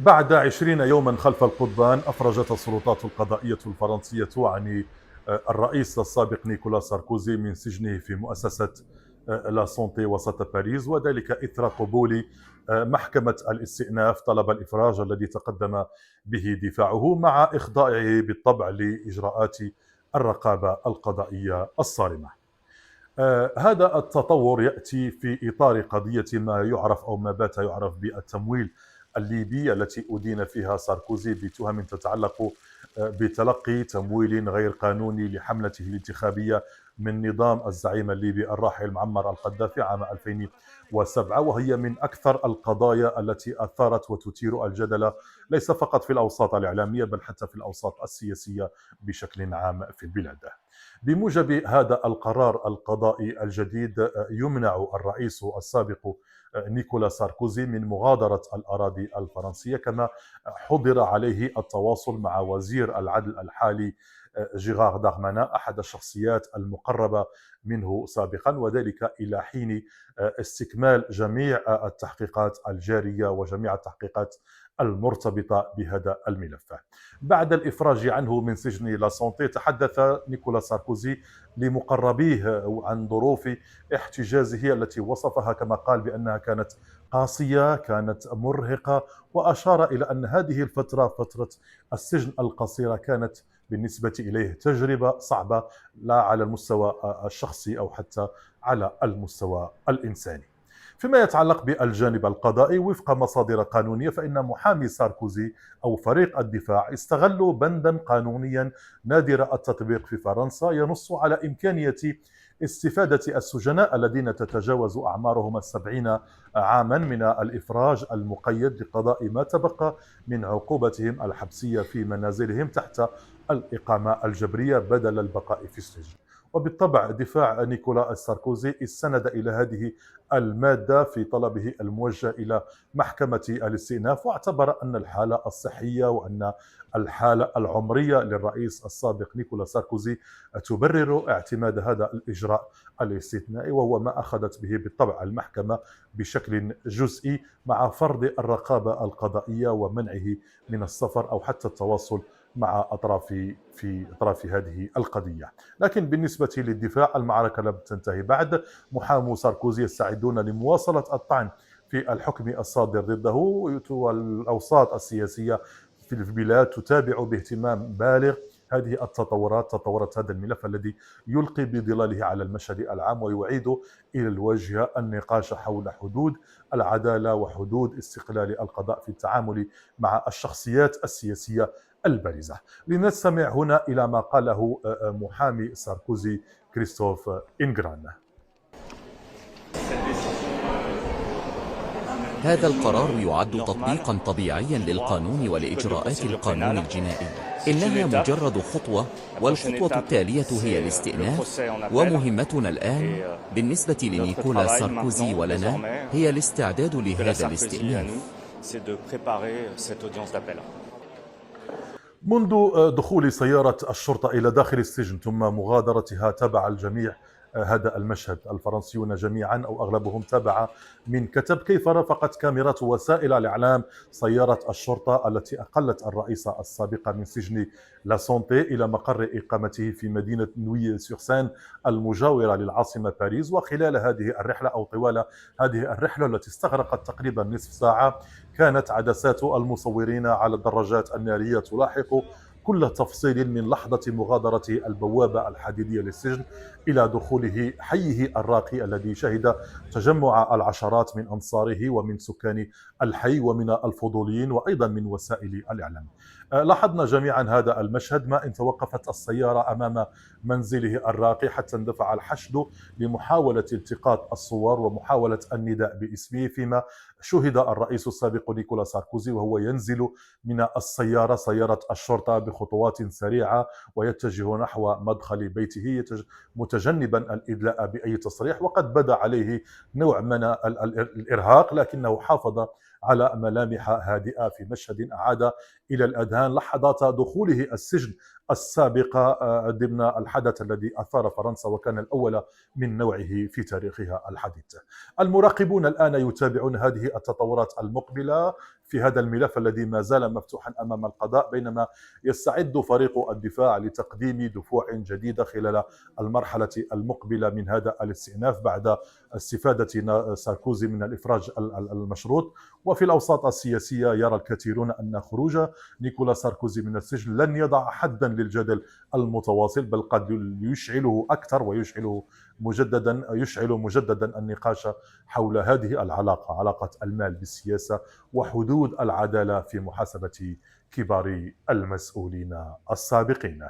بعد 20 يوما خلف القضبان أفرجت السلطات القضائية الفرنسية عن الرئيس السابق نيكولا ساركوزي من سجنه في مؤسسة لا سونتي وسط باريس، وذلك إثر قبول محكمة الاستئناف طلب الإفراج الذي تقدم به دفاعه، مع إخضاعه بالطبع لإجراءات الرقابة القضائية الصارمة. هذا التطور يأتي في إطار قضية ما يعرف أو ما بات يعرف بالتمويل الليبي، التي أدين فيها ساركوزي بتهم تتعلق بتلقي تمويل غير قانوني لحملته الانتخابية من نظام الزعيم الليبي الراحل معمر القذافي عام 2007، وهي من أكثر القضايا التي أثارت وتثير الجدل ليس فقط في الأوساط الإعلامية بل حتى في الأوساط السياسية بشكل عام في البلاد. بموجب هذا القرار القضائي الجديد يمنع الرئيس السابق نيكولا ساركوزي من مغادرة الأراضي الفرنسية، كما حضر عليه التواصل مع وزير العدل الحالي جيرار دارمانا، أحد الشخصيات المقربة منه سابقا، وذلك إلى حين استكمال جميع التحقيقات الجارية وجميع التحقيقات المرتبطة بهذا الملف. بعد الإفراج عنه من سجن لا سونتي تحدث نيكولا ساركوزي لمقربيه عن ظروف احتجازه التي وصفها كما قال بأنها كانت قاسية، كانت مرهقة، وأشار إلى أن هذه الفترة، فترة السجن القصيرة، كانت بالنسبة إليه تجربة صعبة، لا على المستوى الشخصي أو حتى على المستوى الإنساني. فيما يتعلق بالجانب القضائي، وفق مصادر قانونية، فإن محامي ساركوزي أو فريق الدفاع استغلوا بندا قانونيا نادر التطبيق في فرنسا ينص على إمكانية استفادة السجناء الذين تتجاوز أعمارهم 70 عاما من الإفراج المقيد لقضاء ما تبقى من عقوبتهم الحبسية في منازلهم تحت الإقامة الجبرية بدل البقاء في السجن. وبالطبع دفاع نيكولا ساركوزي استند إلى هذه المادة في طلبه الموجه إلى محكمة الاستئناف، واعتبر أن الحالة الصحية وأن الحالة العمرية للرئيس السابق نيكولا ساركوزي تبرر اعتماد هذا الإجراء الاستثنائي، وهو ما أخذت به بالطبع المحكمة بشكل جزئي، مع فرض الرقابة القضائية ومنعه من السفر أو حتى التواصل مع أطراف هذه القضية. لكن بالنسبة للدفاع، المعركة لم تنتهي بعد. محامو ساركوزي يستعدون لمواصلة الطعن في الحكم الصادر ضده، والأوساط السياسية في البلاد تتابع باهتمام بالغ هذه التطورات، تطورات هذا الملف الذي يلقي بظلاله على المشهد العام ويعيد إلى الواجهة النقاش حول حدود العدالة وحدود استقلال القضاء في التعامل مع الشخصيات السياسية البارزة. لنستمع هنا إلى ما قاله محامي ساركوزي كريستوف إنغران. هذا القرار يعد تطبيقا طبيعيا للقانون ولإجراءات القانون الجنائي. إنها مجرد خطوة، والخطوة التالية هي الاستئناف، ومهمتنا الآن بالنسبة لنيكولا ساركوزي ولنا هي الاستعداد لهذا الاستئناف. منذ دخول سيارة الشرطة إلى داخل السجن ثم مغادرتها، تابع الجميع هذا المشهد. الفرنسيون جميعا أو أغلبهم تابع من كتب كيف رافقت كاميرات وسائل الإعلام سيارة الشرطة التي أقلت الرئيس السابق من سجن لا سونتي إلى مقر إقامته في مدينة نوي سورسان المجاورة للعاصمة باريس. وخلال هذه الرحلة أو طوال هذه الرحلة التي استغرقت تقريبا نصف ساعة، كانت عدسات المصورين على الدراجات النارية تلاحق كل تفصيل من لحظة مغادرة البوابة الحديدية للسجن إلى دخوله حيه الراقي الذي شهد تجمع العشرات من أنصاره ومن سكان الحي ومن الفضوليين وأيضا من وسائل الإعلام. لاحظنا جميعا هذا المشهد، ما إن توقفت السيارة أمام منزله الراقي حتى اندفع الحشد لمحاولة التقاط الصور ومحاولة النداء باسمه، فيما شهد الرئيس السابق نيكولا ساركوزي وهو ينزل من السيارة، سيارة الشرطة، بخطوات سريعة ويتجه نحو مدخل بيته متجنبا الإدلاء بأي تصريح. وقد بدا عليه نوع من الإرهاق، لكنه حافظ على ملامح هادئة في مشهد أعاد إلى الأذهان لحظات دخوله السجن السابقة ضمن الحدث الذي أثار فرنسا وكان الأول من نوعه في تاريخها الحديث. المراقبون الآن يتابعون هذه التطورات المقبلة في هذا الملف الذي ما زال مفتوحا أمام القضاء، بينما يستعد فريق الدفاع لتقديم دفوع جديدة خلال المرحلة المقبلة من هذا الاستئناف بعد استفادة ساركوزي من الإفراج المشروط. وفي الأوساط السياسية يرى الكثيرون أن خروج نيكولا ساركوزي من السجن لن يضع حدا للجدل المتواصل، بل قد يشعله أكثر ويشعله مجددا النقاش حول هذه العلاقة، علاقة المال بالسياسة وحدود العدالة في محاسبة كبار المسؤولين السابقين.